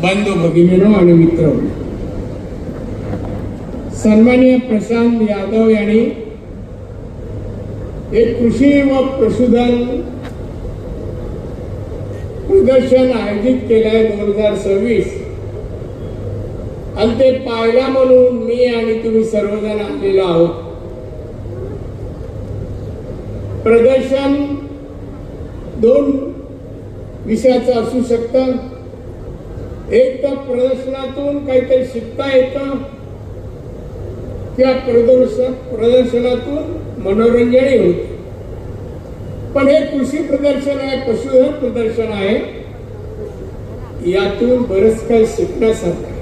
बंधू भगिनीनो आणि मित्र, सन्माननीय प्रशांत यादव यांनी एक कृषी व पशुधन प्रदर्शन आयोजित केले आहे 2026 आणि ते पाहायला म्हणून मी आणि तुम्ही सर्वजण आलेलो आहोत. प्रदर्शन दोन विषयाचं असू शकतं. एक तर प्रदर्शनातून काहीतरी शिकता येतं किंवा प्रदर्शनातून मनोरंजनही होते. पण हे कृषी प्रदर्शन आहे, पशुधन प्रदर्शन आहे, यातून बरंच काही शिकण्यासारखं आहे.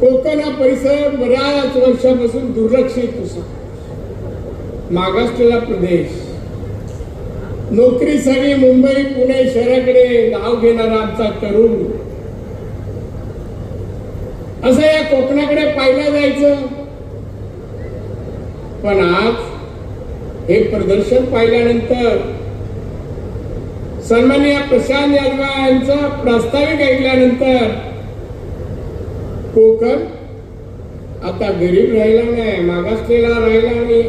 कोकण हा परिसर बऱ्याच वर्षापासून दुर्लक्षित होता. मागासलेला प्रदेश, नोकरीसाठी मुंबई पुणे शहराकडे नाव घेणारा आमचा तरुण, असं या कोकणाकडे पाहिलं जायचं. पण आज हे प्रदर्शन पाहिल्यानंतर, सन्माननीय प्रशांत यादव यांचा प्रास्ताविक ऐकल्यानंतर, कोकण आता गरीब राहिला नाही, मागासलेला राहिला नाही,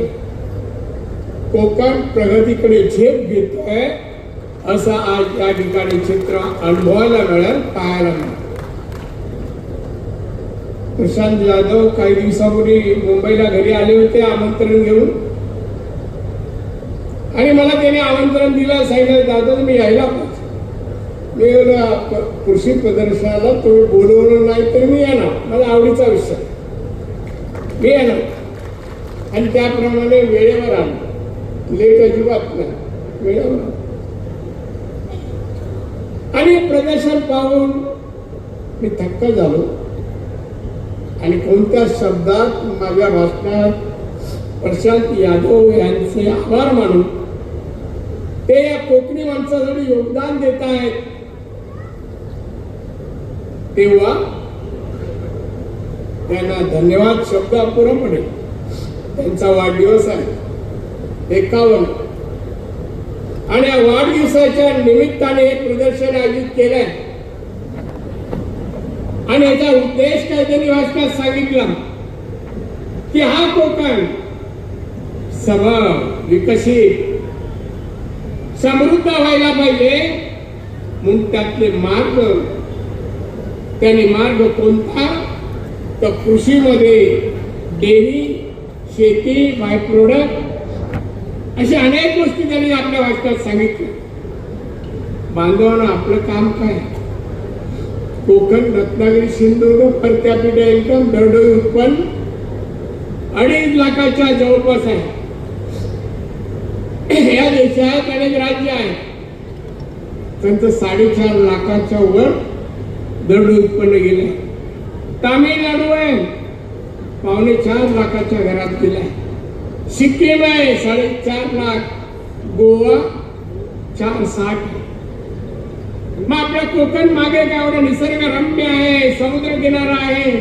कोकण प्रगतीकडे झेप घेतोय असं आज या ठिकाणी चित्र अनुभवायला मिळेल, पाहायला मिळेल. प्रशांत यादव काही दिवसापूर्वी मुंबईला घरी आले होते आमंत्रण घेऊन, आणि मला त्याने आमंत्रण दिलं. सांगितलं, दादा मी यायला पाहिजे. मी कृषी प्रदर्शनाला तुम्ही बोलवलं नाही तर मी येणार, माझा आवडीचा विषय, मी येणार. आणि त्याप्रमाणे वेळेवर आलो, लेट अजिबात नाही, वेळेवर. आणि प्रदर्शन पाहून मी थक्क झालो आणि कोणत्या शब्दात माझ्या भाषणात प्रशांत यादव यांचे आभार मानून ते या कोकणी माणसासाठी योगदान देत आहेत, तेव्हा त्यांना धन्यवाद शब्द अपुरा पडेल. त्यांचा वाढदिवस आहे 51, आणि या वाढदिवसाच्या निमित्ताने हे प्रदर्शन आयोजित केलंय. आणि याचा उद्देश काय त्यांनी भाषणात सांगितलं की हा कोकण सबळ, विकसित, समृद्ध व्हायला पाहिजे. म्हणून त्यातले मार्ग, त्यांनी मार्ग कोणता तर कृषीमध्ये डेअरी, शेती, बाय प्रोडक्ट अशा अनेक गोष्टी त्यांनी आपल्या भाषणात सांगितल्या. बांधवांना आपलं काम काय? Konkan, Ratnagiri, Sindhudurg per capital income, दरडोई उत्पन्न 2.5 लाखाच्या जवळपास आहे. या देशात अनेक राज्य आहेत, त्यांचं 4.5 लाखाच्या वर दरडोई उत्पन्न गेलंय. तामिळनाडू आहे 4.25 लाखाच्या घरात गेलाय. सिक्कीम आहे 4.5 लाख, गोवा 4.60. मग आपला कोकण मागे काय एवढं निसर्गरम्य आहे, समुद्र किनारा आहे,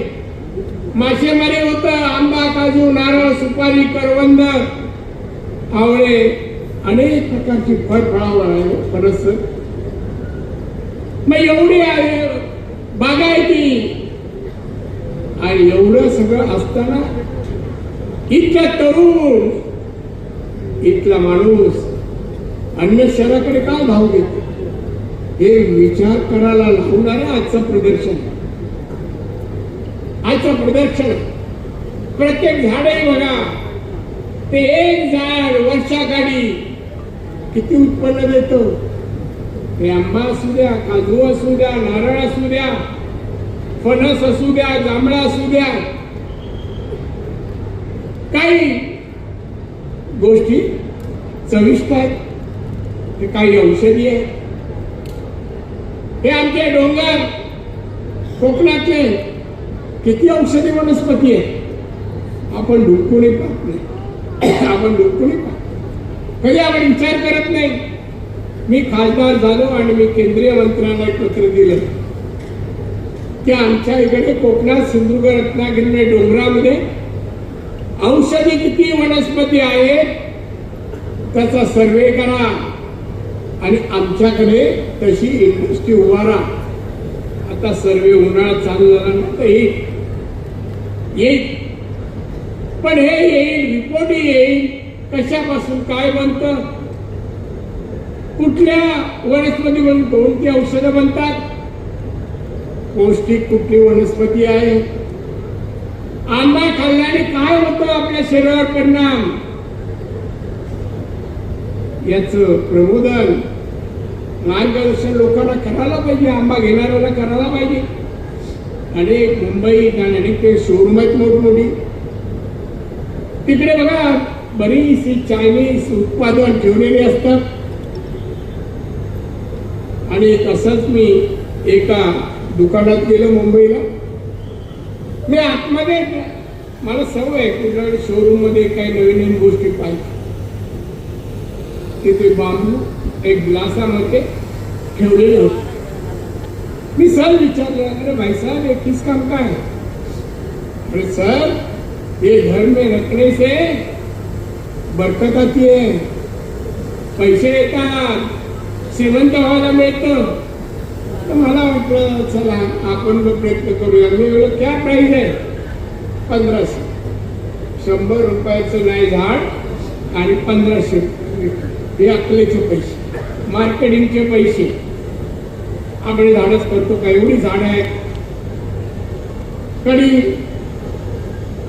मासेमारी होतं, आंबा, काजू, नारळ, सुपारी, करवंद, आवळे, अनेक प्रकारची फळफळावळ आहे, फणस. मग एवढी आहे बागायती, आणि एवढं सगळं असताना इतका तरुण, इथला माणूस अन्य शहराकडे का धाव घेतो, हे विचार करायला लावणारं आजचं प्रदर्शन. आजचं प्रदर्शन प्रत्येक झाडही बघा, ते एक झाड वर्षाकाठी किती उत्पन्न देतो. ते आंबा असू द्या, काजू असू द्या, नारळ असू द्या, फणस असू द्या, जांभळा असू द्या, काही गोष्टी चविष्ट आहेत, ते काही औषधी आहेत. हे आमचे डोंगर कोकणातले किती औषधी वनस्पती आहे, आपण डुकूनही पाहत नाही. आपण डुकूनही पाहत, कधी आपण विचार करत नाही. मी खासदार झालो आणि मी केंद्रीय मंत्र्यांना एक पत्र दिलं की आमच्या इकडे कोकणात, सिंधुदुर्ग, रत्नागिरी डोंगरामध्ये औषधी किती वनस्पती आहेत त्याचा सर्वे करा आणि आमच्याकडे तशी इंडस्ट्री उभारा. आता सर्वे उन्हाळा चालू झाला ना तर येईल, पण हे येईल, रिपोर्ट येईल. कशापासून काय बनतं, कुठल्या वनस्पती कोणती औषधं बनतात, पौष्टिक कुठली वनस्पती आहे, आंबा खाल्ल्याने काय होतं आपल्या शरीरावर परिणाम, याच प्रबोधन मार्गदर्शन लोकांना करायला पाहिजे, आंबा घेणाऱ्याला करायला पाहिजे. अनेक मुंबईत आणि अनेक ते शोरूम आहेत मोठमोठी, तिकडे बघा बरीचशी चायनीज उत्पादन ठेवलेले असतात. आणि तसंच मी एका दुकानात गेलो मुंबईला. मी आतमध्ये, मला सवय आहे कुठल्या शोरूम मध्ये काही नवीन नवीन गोष्टी पाहिजे. तिथे बांबू एक ग्लासामध्ये ठेवलेले होते. मी सर विचारलं, अरे भाई साहब ये किस काम का है? अरे सर ये घर में रखने से बरकत आती है, पैसे येतात, श्रीमंत व्हायला मिळतं. तर मला वाटलं चला आपण प्रयत्न करूया. मी बोललो क्या प्राइस आहे? 1500. 100 रुपयाचं नाही झाड आणि 1500 हे अकलेचे पैसे, मार्केटिंगचे पैसे. आपण झाडच करतो का? एवढी झाड आहेत. कधी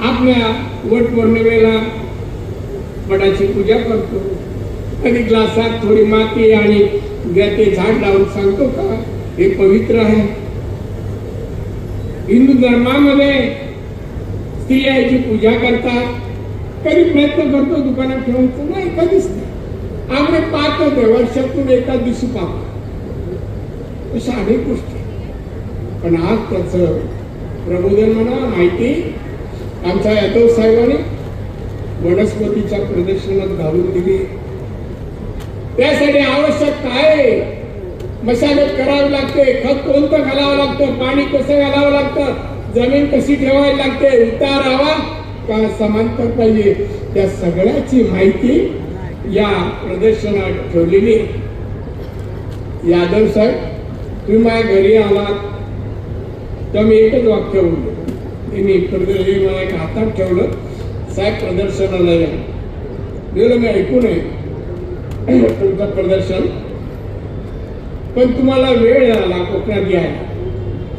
आपल्या वट पौर्णिमेला वडाची पूजा करतो, कधी ग्लासात थोडी माती आणि ते झाड लावून सांगतो का हे पवित्र आहे. हिंदू धर्मामध्ये स्त्रियांची पूजा करतात. कधी प्रयत्न करतो दुकानात ठेवायचं नाही, कधीच नाही. आम्ही पाहतो ते वर्षातून एका दिवशी पाहतो, अशा अनेक गोष्टी. पण आज त्याचं प्रबोधन म्हणा, माहिती आमच्या यादव साहेबांनी वनस्पतीच्या प्रदर्शनात घालून दिली. त्यासाठी आवश्यक काय, मशागत करावी लागते, खत कोणतं घालावं लागतं, पाणी कसं घालावं लागतं, जमीन कशी ठेवायला लागते, उतार हवा का समांतर पाहिजे, त्या सगळ्याची माहिती या प्रदर्शनात ठेवलेली. यादव साहेब तुम्ही माझ्या घरी आलात तर मी एकच वाक्य बोललो. मी प्रदर्शन मला एक हातात ठेवलं, साहेब प्रदर्शनाला या. मी ऐकून आहे तुमचं प्रदर्शन, पण तुम्हाला वेळ झाला कोकणात यायला,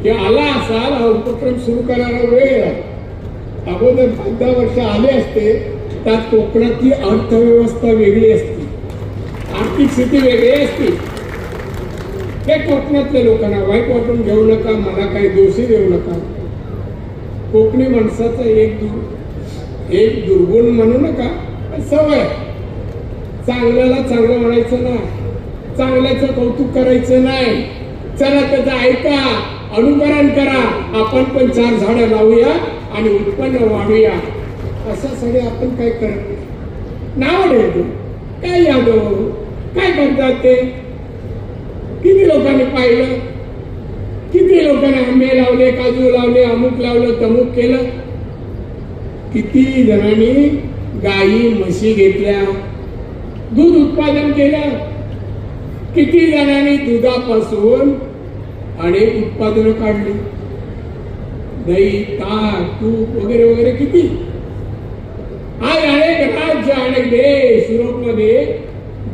की आला असाल हा उपक्रम सुरू करायला वेळ झाला. अगोदर 5-10 वर्ष आले असते त्यात कोकणातली अर्थव्यवस्था वेगळी असती, आर्थिक स्थिती वेगळी असती. ते कोकणातल्या लोकांना वाईट वाटून घेऊ नका, मला काही दोषी देऊ नका. कोकणी माणसाचा एक दुर्गुण म्हणू नका, सवय चांगल्याला चांगलं म्हणायचं नाही, चांगल्याचं कौतुक करायचं नाही. चला त्याचं ऐका, अनुकरण करा, आपण पण 4 झाडं लावूया आणि उत्पन्न वाढूया. अशासाठी आपण काय करत नाव ठेवतो. काय यादव काय करतात ते? किती लोकांनी पाहिलं, किती लोकांनी आंबे लावले, काजू लावले, अमुक लावलं, तमुक केलं. किती जणांनी गायी म्हशी घेतल्या, दूध उत्पादन केलं. किती जणांनी दुधापासून अनेक उत्पादनं काढली, दही, ताक, तूप वगैरे वगैरे. किती आज अनेक राज्य, अनेक देश युरोपमध्ये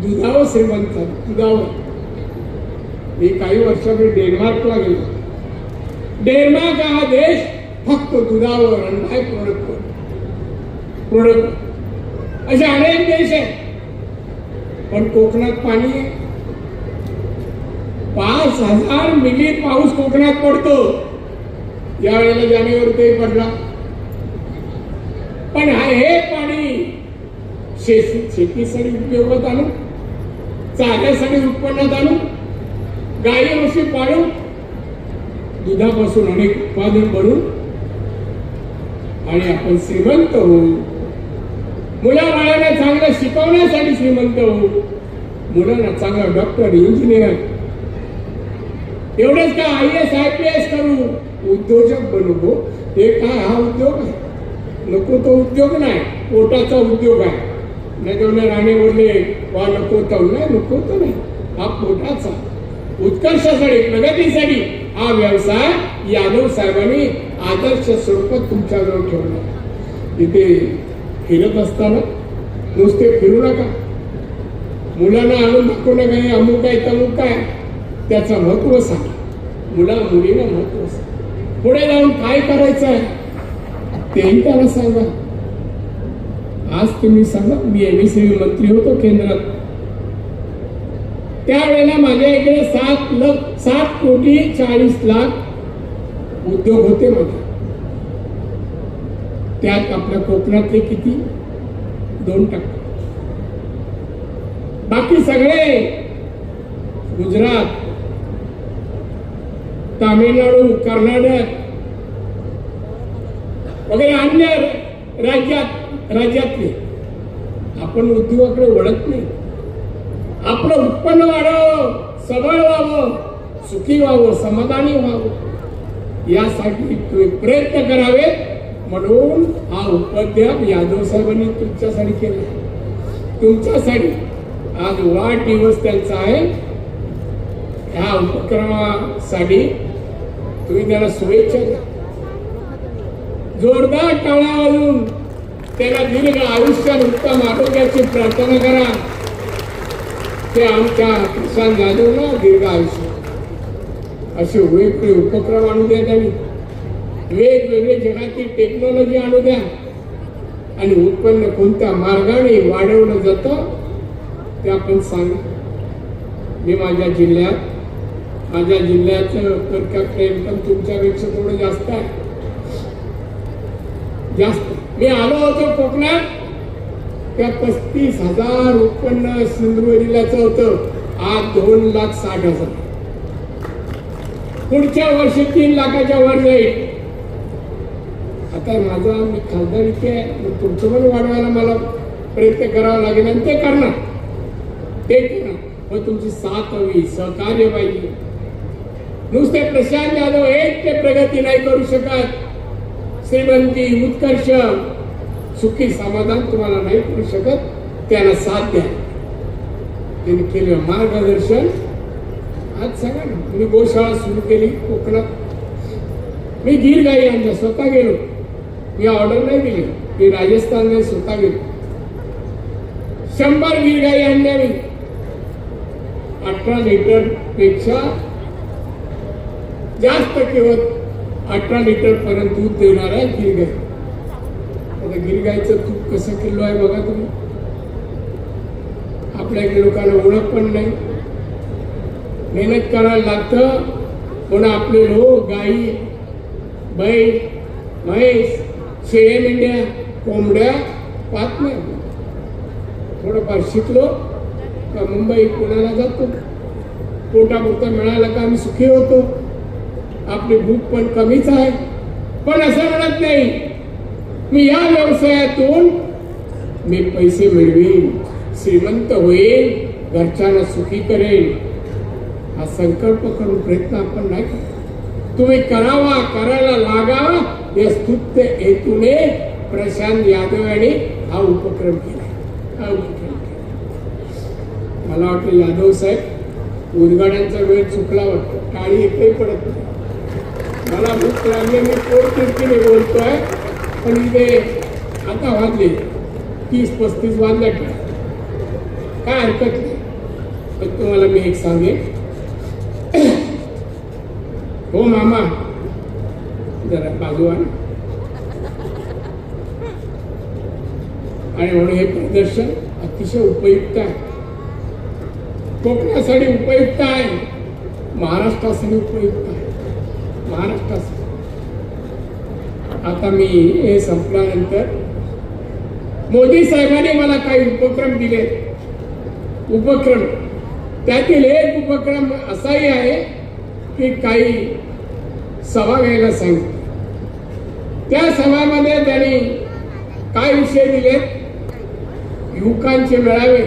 दुधावर श्रीमंत, दुधावर. मी काही वर्षापूर्वी डेन्मार्कला गेलो. डेन्मार्क हा देश फक्त दुधावर आणि बाय प्रोडक्ट असे अनेक देश आहेत. पण कोकणात पाणी आहे. 5000 मिली पाऊस कोकणात पडतो. यावेळेला जानेवारीतही पडला. पण हे पाणी शेतीसाठी उपयोगात आणू, चाऱ्यासाठी उत्पन्नात आणू, गाई म्हशी पाळू, दुधापासून अनेक उत्पादन बनवू आणि आपण श्रीमंत होऊ. मुलाबाळांना चांगलं शिकवण्यासाठी श्रीमंत होऊ. मुलांना चांगला डॉक्टर, इंजिनियर, एवढंच का IAS IPS करू, उद्योजक बनू. हे काय हा उद्योग आहे? नको तो उद्योग नाही, पोटाचा उद्योग आहे. नाही तेवढे राणे बोलले वा नको तो नाही, नको तो नाही. हा पोटाचा उत्कर्षासाठी प्रगतीसाठी हा व्यवसाय यादव साहेबांनी आदर्श स्वरूपात तुमच्याजवळ ठेवला. इथे फिरत असताना नुसते फिरू नका, मुलांना आणून दाखवू नका हे अमुक आहे तमुक आहे, त्याचं महत्व सांगा, मुला मुलीला महत्व सांगा, पुढे जाऊन काय करायचं आहे तेही त्याला सांगा. आज तुम्ही सांगा, मी एमएसएमई मंत्री होतो केंद्रात, त्यावेळेला माझ्या इकडे 7,40,00,000 उद्योग होते माझे. त्यात आपल्या कोकणातले किती 2%. बाकी सगळे गुजरात, तामिळनाडू, कर्नाटक वगैरे अन्य राज्यातले. आपण उद्योगाकडे वळत नाही. आपलं उत्पन्न वाढावं, सबळ व्हावं, सुखी व्हावं, समाधानी व्हावं यासाठी तुम्ही प्रयत्न करावे. म्हणून हा उपद्रव यादव साहेबांनी तुमच्यासाठी केला. तुमच्यासाठी आज वाढदिवस त्यांचा आहे. ह्या उपक्रमासाठी तुम्ही त्याला शुभेच्छा द्या. जोरदार टाळ्या वाजवून त्याला दीर्घ आयुष्यात उत्तम आरोग्याची प्रार्थना करा. ते आमच्या प्रशांत जाधवला दीर्घ आयुष्य असे वेगवेगळे उपक्रम आणू द्या, त्यांनी वेगवेगळे जगातील टेक्नॉलॉजी आणू द्या आणि उत्पन्न कोणत्या मार्गाने वाढवलं जातं ते आपण सांगा. मी माझ्या जिल्ह्याचं पर कॅपिटा इन्कम तुमच्यापेक्षा थोडं जास्त आहे. मी आलो होतो कोकणात, त्या 35,000 उत्पन्न सिंधुदुर्गाचं होतं. आज 2,60,000. पुढच्या वर्षी 3 लाखाच्या वर जाईल. आता माझा मी खासदार इथे आहे, मग तुमचं पण वाढवायला मला प्रयत्न करावा लागेल आणि ते करणार. पण तुमची साथ हवी, सहकार्य पाहिजे. नुसते प्रशांत जाधव एकटे प्रगती नाही करू शकत. श्रीमंती, उत्कर्ष, सुखी समाधान तुम्हाला नाही करू शकत. त्यांना साथ द्या. त्यांनी केलं मार्गदर्शन. आज सांगा ना, मी गोशाळा सुरू केली कोकणात. मी गीर गाई आणल्या, स्वतः गेलो. मी ऑर्डर नाही दिली, मी राजस्थानला स्वतः गेलो. 100 गीर गाई आणल्या मी. 18 लिटर पेक्षा जास्त केवळ 18 लिटर पर्यंत दूध देणार आहे गीर गाई. आता गीर गाईचं तूप कसं किलो आहे बघा तुम्ही. आपल्या इकडे लोकांना ओळख पण नाही, मेहनत करायला लागतं. पण आपले लोक गाई, बैल, म्हैस, शेळ्या, मेंढ्या, कोंबड्या पाहत नाही. थोडंफार शिकलो का मुंबई पुण्याला जातो, पोटापुरता मिळाला का आम्ही सुखी होतो. आपली भूक पण कमीच आहे. पण असं म्हणत नाही मी या व्यवसायातून मी पैसे मिळवीन, श्रीमंत होईल, घरच्यांना सुखी करेल. हा संकल्प करून प्रयत्न आपण नाही करत. तुम्ही करावा, करायला लागावा या स्तुत्य हेतूने प्रशांत यादव यांनी हा उपक्रम केला. मला वाटतं यादव साहेब उद्घाटनाचा वेळ चुकला वाटतं. टाळी एकही पडत नाही. मला भूक लागली, मी पोट तिरकीने बोलतोय. पण इथे आता वाजले 30-35 वाजल्या. काय हरकत नाही. पण तुम्हाला मी एक सांगेन, हो मामा जरा बाजूला. आणि म्हणून हे प्रदर्शन अतिशय उपयुक्त आहे. कोकणासाठी उपयुक्त आहे, महाराष्ट्रासाठी उपयुक्त आहे. महाराष्ट्रासाठी आता मी हे संपल्यानंतर मोदी साहेबांनी मला काही उपक्रम दिले. उपक्रम त्यातील एक उपक्रम असाही आहे की काही सभा घ्यायला सांगितलं. त्या सभामध्ये त्यांनी काय विषय दिलेत, युवकांचे मेळावे.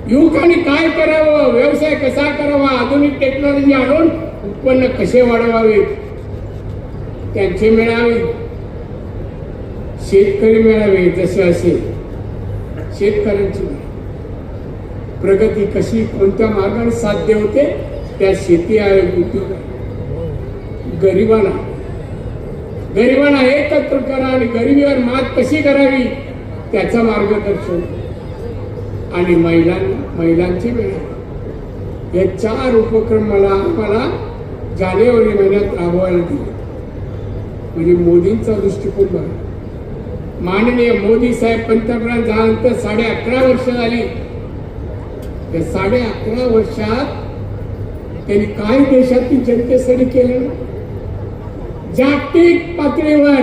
युवकांनी काय करावं, व्यवसाय कसा करावा, आधुनिक टेक्नॉलॉजी आणून उत्पन्न कसे वाढवावे, त्यांचे मेळावे. शेतकरी मेळावे जसे असेल शेतकऱ्यांचे, प्रगती कशी कोणत्या मार्गाने साध्य होते त्या शेती आयोग उद्योग आहे. गरिबांना एकत्र करा आणि गरिबीवर मात कशी करावी त्याचा मार्गदर्शन आणि महिलांची वेळ हे 4 उपक्रम आम्हाला जानेवारी महिन्यात राबवायला दिले. म्हणजे मोदींचा दृष्टिकोन बघा. माननीय मोदी साहेब पंतप्रधान झाल्यानंतर 11.5 वर्ष झाली. त्या 11.5 वर्षात त्यांनी काय देशातील जनतेसाठी केलं. जागतिक पातळीवर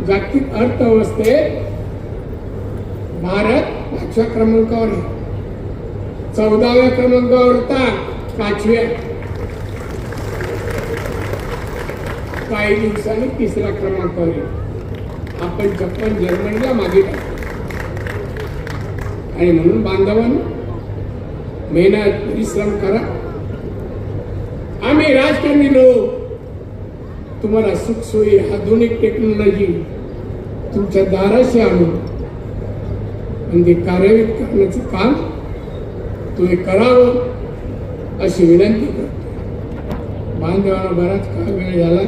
जागतिक अर्थव्यवस्थेत भारत 5व्या क्रमांकावर आहे. 14व्या क्रमांकावर होता 5व्या. काही दिवसांनी 3ऱ्या क्रमांकावर आहे. आपण जपान जर्मनीला मागे टाकतो. आणि म्हणून बांधवांनो मेहनत परिश्रम करा. आम्ही राजकारणी लोक तुम्हाला सुखसोयी आधुनिक टेक्नॉलॉजी तुमच्या दाराशी आणू आणि ते कार्यान्वित करण्याचं काम तुम्ही करावं अशी विनंती करतो. बांधवांना बराच काळ वेळ झाला.